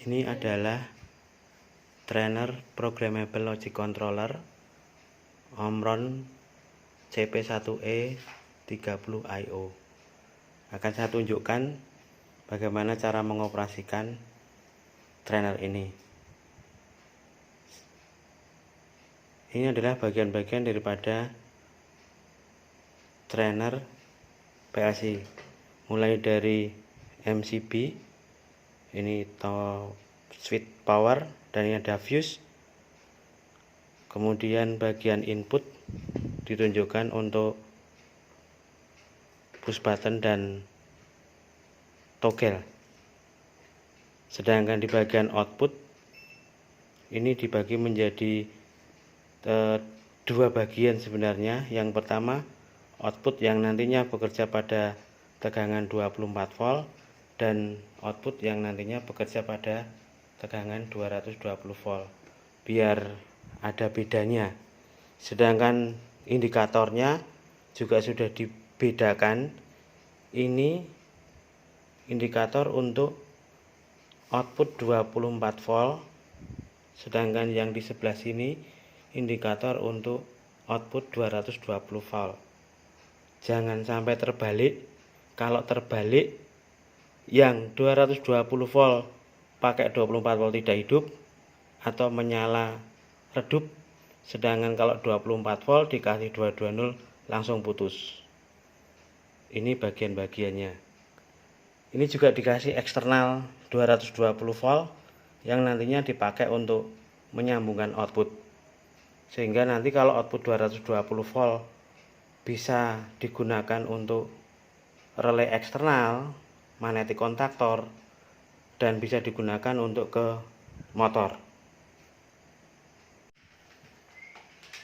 Ini adalah trainer programmable logic controller Omron CP1E30IO. Akan saya tunjukkan bagaimana cara mengoperasikan trainer ini. Ini adalah bagian-bagian daripada trainer PLC, mulai dari MCB, ini switch power, dan ini ada fuse. Kemudian bagian input ditunjukkan untuk push button dan toggle. Sedangkan di bagian output ini dibagi menjadi dua bagian sebenarnya. Yang pertama output yang nantinya bekerja pada tegangan 24 volt dan output yang nantinya bekerja pada tegangan 220 volt, biar ada bedanya. Sedangkan indikatornya juga sudah dibedakan. Ini indikator untuk output 24 volt, sedangkan yang di sebelah sini indikator untuk output 220 volt. Jangan sampai terbalik. Kalau terbalik, yang 220 volt pakai 24 volt tidak hidup atau menyala redup, sedangkan kalau 24 volt dikasih 220 langsung putus. Ini bagian-bagiannya. Ini juga dikasih eksternal 220 volt yang nantinya dipakai untuk menyambungkan output, sehingga nanti kalau output 220 volt bisa digunakan untuk relay eksternal, magnetic kontaktor, dan bisa digunakan untuk ke motor.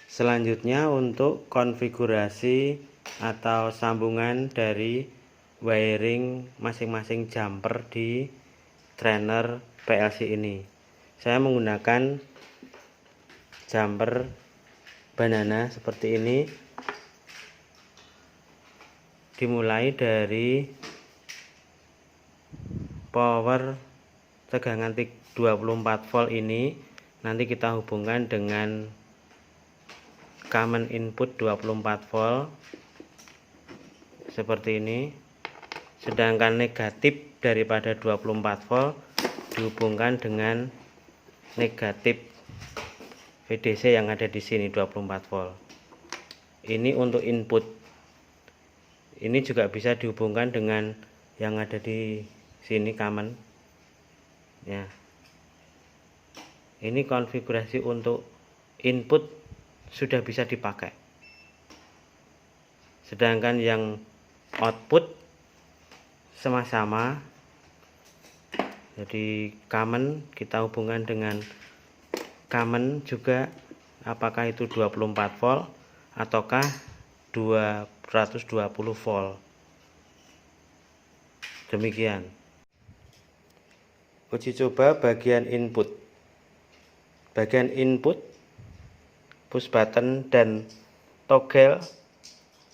Selanjutnya untuk konfigurasi atau sambungan dari wiring masing-masing jumper di trainer PLC ini. Saya menggunakan jumper banana seperti ini. Dimulai dari power tegangan 24 volt ini, nanti kita hubungkan dengan common input 24 volt seperti ini. Sedangkan negatif daripada 24 volt dihubungkan dengan negatif VDC yang ada di sini 24 volt. Ini untuk input. Ini juga bisa dihubungkan dengan yang ada di sini common. Ya. Ini konfigurasi untuk input sudah bisa dipakai. Sedangkan yang output sama-sama. Jadi common kita hubungkan dengan common juga, apakah itu 24 volt ataukah 220 volt. Demikian. Uji coba bagian input. Bagian input, push button dan toggle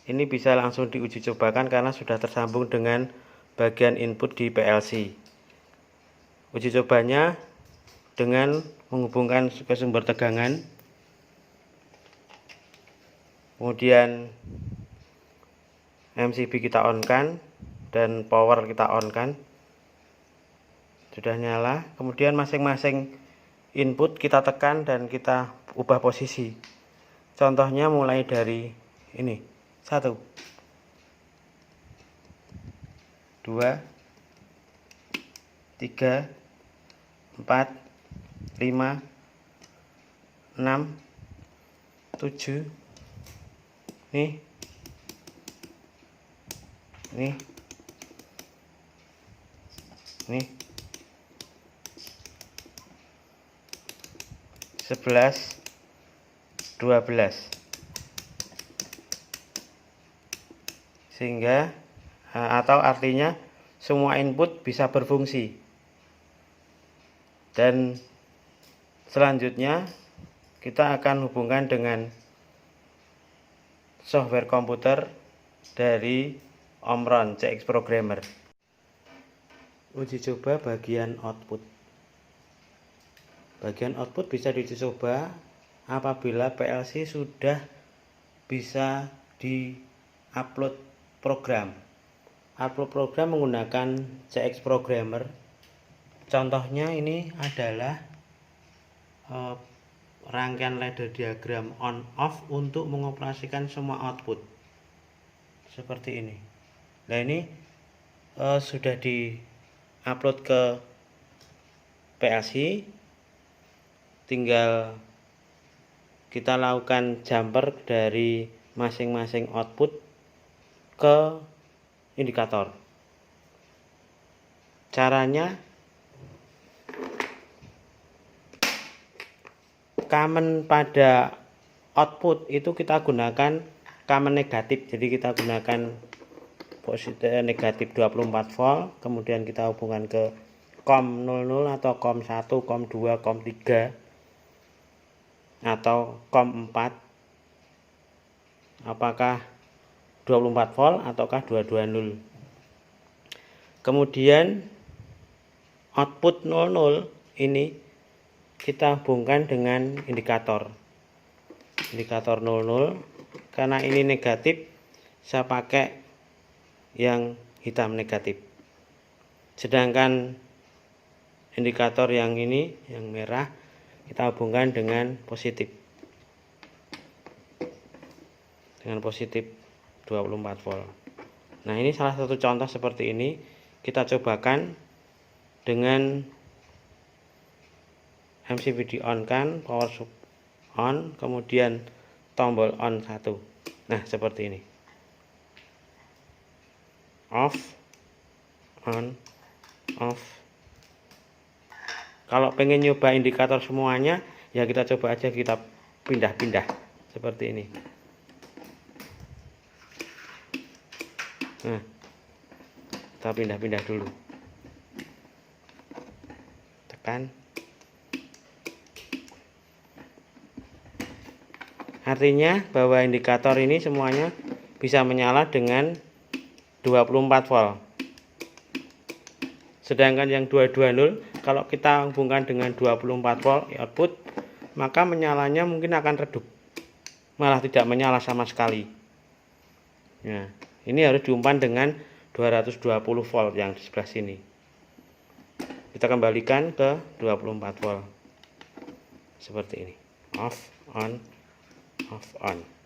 ini bisa langsung diuji cobakan karena sudah tersambung dengan bagian input di PLC. Uji cobanya dengan menghubungkan ke sumber tegangan, kemudian MCB kita on kan dan power kita on kan, sudah nyala. Kemudian masing-masing input kita tekan dan kita ubah posisi. Contohnya mulai dari ini 1, 2, 3, 4, 5, 6, 7. Nih. 11, 12. Sehingga atau artinya semua input bisa berfungsi. Dan selanjutnya kita akan hubungkan dengan software komputer dari Omron CX Programmer. Uji coba bagian output. Bagian output bisa dicoba apabila PLC sudah bisa di-upload program. Upload program menggunakan CX Programmer. Contohnya ini adalah rangkaian ladder diagram on off untuk mengoperasikan semua output seperti ini. Nah, ini sudah di-upload ke PLC, tinggal kita lakukan jumper dari masing-masing output ke indikator. Caranya command pada output itu kita gunakan command negatif. Jadi kita gunakan positif negatif 24 volt, kemudian kita hubungkan ke COM 00 atau COM 1, COM 2, COM 3 atau COM 4. Apakah 24 volt ataukah 220. Kemudian output 00 ini kita hubungkan dengan indikator 00. Karena ini negatif, saya pakai yang hitam negatif, sedangkan indikator yang ini yang merah kita hubungkan dengan positif 24 volt. Nah, ini salah satu contoh seperti ini. Kita cobakan dengan MCB on kan, power on, kemudian tombol on 1. Nah, seperti ini. Off, on, off. Kalau pengen nyoba indikator semuanya, ya kita coba aja, kita pindah-pindah seperti ini. Nah, kita pindah-pindah dulu. Tekan. Artinya bahwa indikator ini semuanya bisa menyala dengan 24 volt. Sedangkan yang 220, kalau kita hubungkan dengan 24 volt output, maka menyalanya mungkin akan redup, malah tidak menyala sama sekali. Nah, ini harus diumpan dengan 220 volt yang di sebelah sini. Kita kembalikan ke 24 volt seperti ini. Off, on, off, on.